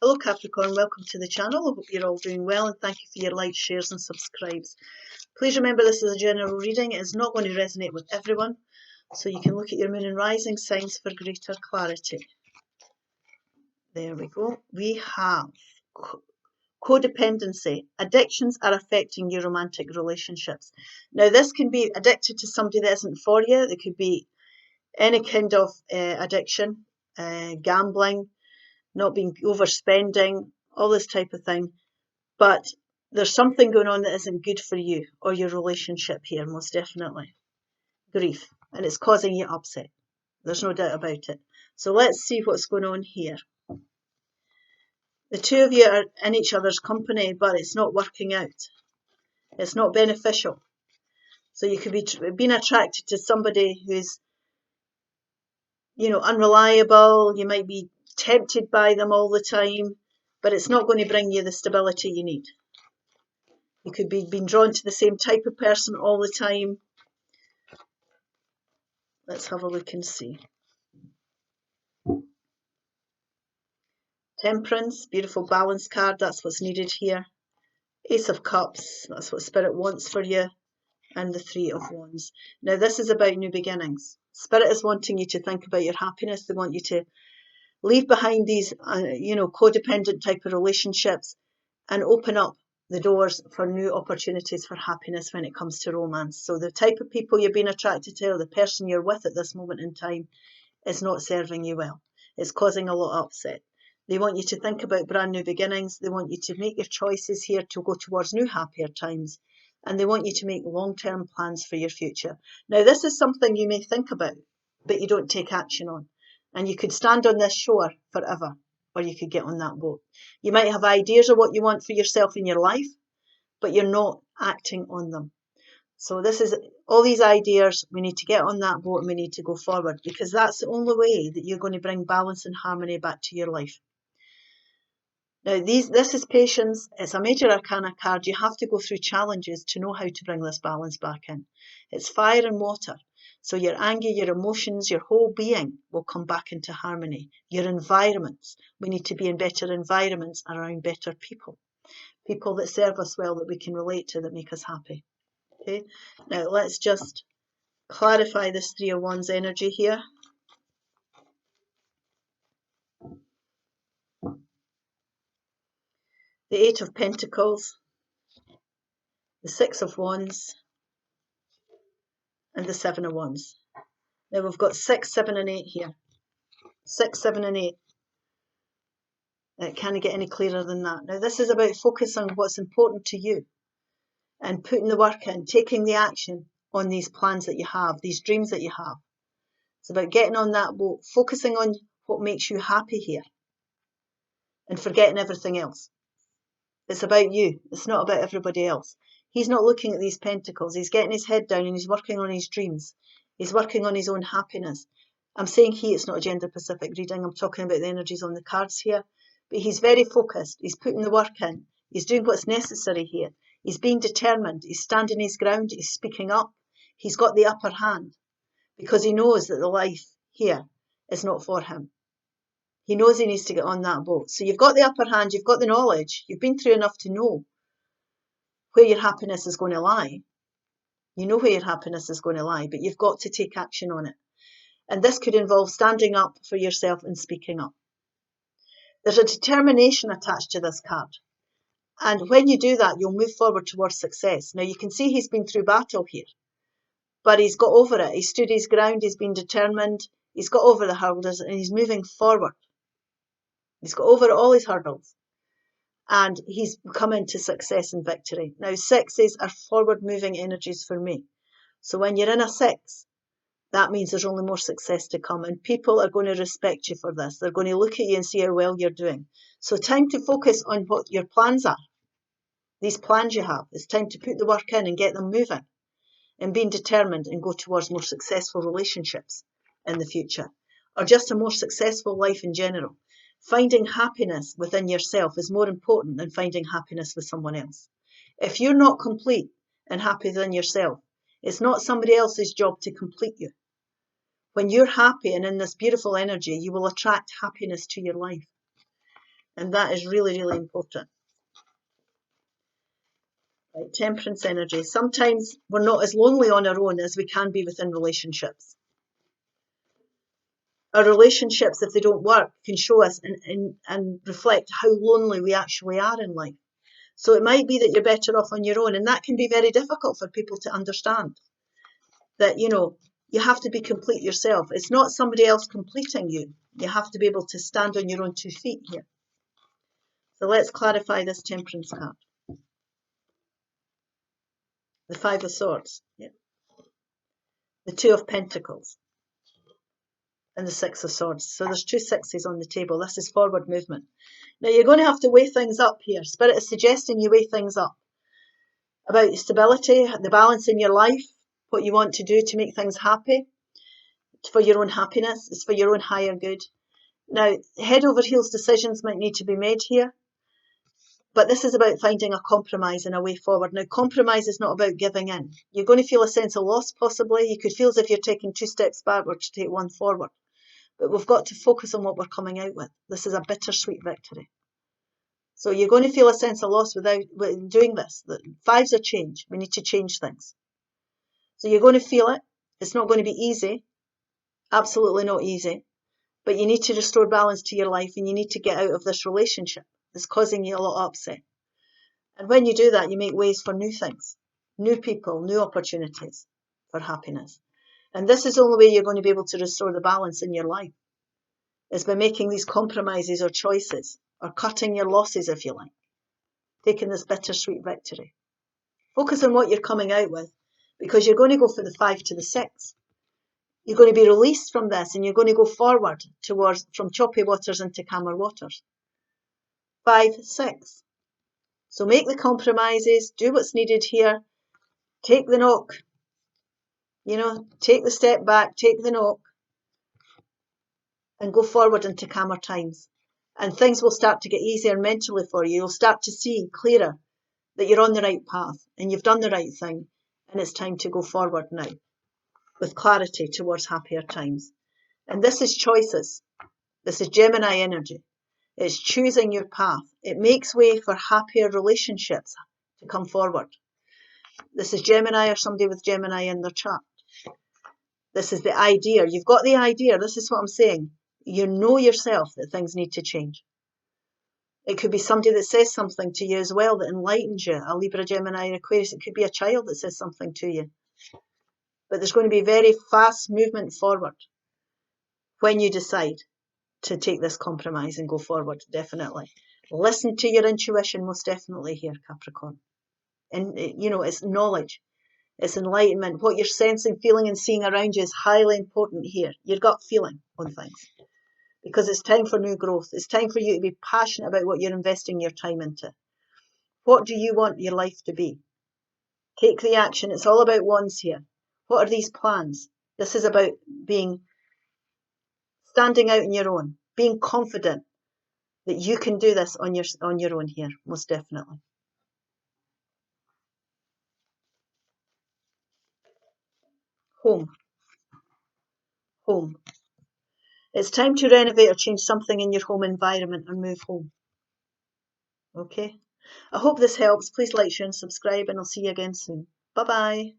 Hello Capricorn, welcome to the channel. I hope you're all doing well and thank you for your likes, shares and subscribes. Please remember this is a general reading. It is not going to resonate with everyone, so you can look at your moon and rising signs for greater clarity. There we go. We have codependency. Addictions are affecting your romantic relationships. Now this can be addicted to somebody that isn't for you. It could be any kind of addiction, gambling, not being overspending, all this type of thing. But there's something going on that isn't good for you or your relationship here, most definitely. Grief. And it's causing you upset. There's no doubt about it. So let's see what's going on here. The two of you are in each other's company, but it's not working out. It's not beneficial. So you could be being attracted to somebody who's, unreliable. You might be tempted by them all the time, but it's not going to bring you the stability you need. You could be being drawn to the same type of person all the time. Let's have a look and see. Temperance, beautiful balance card, that's what's needed here. Ace of Cups, that's what Spirit wants for you. And the Three of Wands. Now this is about new beginnings. Spirit is wanting you to think about your happiness. They want you to leave behind these, codependent type of relationships and open up the doors for new opportunities for happiness when it comes to romance. So the type of people you're being attracted to or the person you're with at this moment in time is not serving you well. It's causing a lot of upset. They want you to think about brand new beginnings. They want you to make your choices here to go towards new happier times. And they want you to make long-term plans for your future. Now, this is something you may think about, but you don't take action on. And you could stand on this shore forever, or you could get on that boat. You might have ideas of what you want for yourself in your life, but you're not acting on them. So this is all these ideas. We need to get on that boat and we need to go forward, because that's the only way that you're going to bring balance and harmony back to your life. Now, this is patience. It's a major arcana card. You have to go through challenges to know how to bring this balance back in. It's fire and water. So your anger, your emotions, your whole being will come back into harmony. Your environments. We need to be in better environments around better people. People that serve us well, that we can relate to, that make us happy. Okay. Now, let's just clarify this Three of Wands energy here. The Eight of Pentacles, the Six of Wands, and the Seven of Wands. Now we've got 6, 7 and 8 here. 6, 7 and 8. It can't get any clearer than that. Now this is about focusing on what's important to you and putting the work in, taking the action on these plans that you have, these dreams that you have. It's about getting on that boat, focusing on what makes you happy here and forgetting everything else. It's about you. It's not about everybody else. He's not looking at these pentacles. He's getting his head down and he's working on his dreams. He's working on his own happiness. I'm saying he, it's not a gender-specific reading. I'm talking about the energies on the cards here. But he's very focused. He's putting the work in. He's doing what's necessary here. He's being determined. He's standing his ground. He's speaking up. He's got the upper hand because he knows that the life here is not for him. He knows he needs to get on that boat. So you've got the upper hand, you've got the knowledge, you've been through enough to know where your happiness is going to lie. You know where your happiness is going to lie, but you've got to take action on it. And this could involve standing up for yourself and speaking up. There's a determination attached to this card. And when you do that, you'll move forward towards success. Now you can see he's been through battle here, but he's got over it. He stood his ground, he's been determined, he's got over the hurdles and he's moving forward. He's got over all his hurdles and he's come into success and victory. Now, 6s are forward-moving energies for me. So when you're in a 6, that means there's only more success to come and people are going to respect you for this. They're going to look at you and see how well you're doing. So time to focus on what your plans are. These plans you have. It's time to put the work in and get them moving and being determined and go towards more successful relationships in the future or just a more successful life in general. Finding happiness within yourself is more important than finding happiness with someone else. If you're not complete and happy within yourself, it's not somebody else's job to complete you. When you're happy and in this beautiful energy, you will attract happiness to your life. And that is really, really important. Right, Temperance energy. Sometimes we're not as lonely on our own as we can be within relationships. Our relationships, if they don't work, can show us and reflect how lonely we actually are in life. So it might be that you're better off on your own, and that can be very difficult for people to understand. That, you know, you have to be complete yourself. It's not somebody else completing you. You have to be able to stand on your own 2 feet here. So let's clarify this Temperance card. The 5 of Swords. Yeah. The 2 of Pentacles. And the 6 of Swords. So there's 2 sixes on the table. This is forward movement. Now you're going to have to weigh things up here. Spirit is suggesting you weigh things up. About stability, the balance in your life, what you want to do to make things happy. It's for your own happiness. It's for your own higher good. Now, head over heels decisions might need to be made here. But this is about finding a compromise and a way forward. Now, compromise is not about giving in. You're going to feel a sense of loss, possibly. You could feel as if you're taking 2 steps backward to take 1 forward. But we've got to focus on what we're coming out with. This is a bittersweet victory. So you're going to feel a sense of loss without doing this. The 5s are change. We need to change things. So you're going to feel it. It's not going to be easy. Absolutely not easy. But you need to restore balance to your life, and you need to get out of this relationship. It's causing you a lot of upset. And when you do that, you make ways for new things, new people, new opportunities for happiness. And this is the only way you're going to be able to restore the balance in your life, is by making these compromises or choices, or cutting your losses, if you like, taking this bittersweet victory. Focus on what you're coming out with, because you're going to go for the 5 to the 6. You're going to be released from this, and you're going to go forward towards, from choppy waters into calmer waters. 5, 6. So make the compromises, do what's needed here, take the knock, you know, take the step back, take the knock, and go forward into calmer times. And things will start to get easier mentally for you. You'll start to see clearer that you're on the right path and you've done the right thing, and it's time to go forward now with clarity towards happier times. And this is choices. This is Gemini energy. It's choosing your path. It makes way for happier relationships to come forward. This is Gemini or somebody with Gemini in their chart. This is the idea. You've got the idea. This is what I'm saying. You know yourself that things need to change. It could be somebody that says something to you as well that enlightens you. A Libra, Gemini, and Aquarius. It could be a child that says something to you. But there's going to be very fast movement forward when you decide to take this compromise and go forward, definitely. Listen to your intuition, most definitely here, Capricorn. And, you know, it's knowledge. It's enlightenment. What you're sensing, feeling, and seeing around you is highly important here. Your gut feeling on things. Because it's time for new growth. It's time for you to be passionate about what you're investing your time into. What do you want your life to be? Take the action. It's all about wands here. What are these plans? This is about standing out on your own, being confident that you can do this on your own here, most definitely. Home. Home. It's time to renovate or change something in your home environment and move home. Okay? I hope this helps. Please like, share and subscribe, and I'll see you again soon. Bye-bye.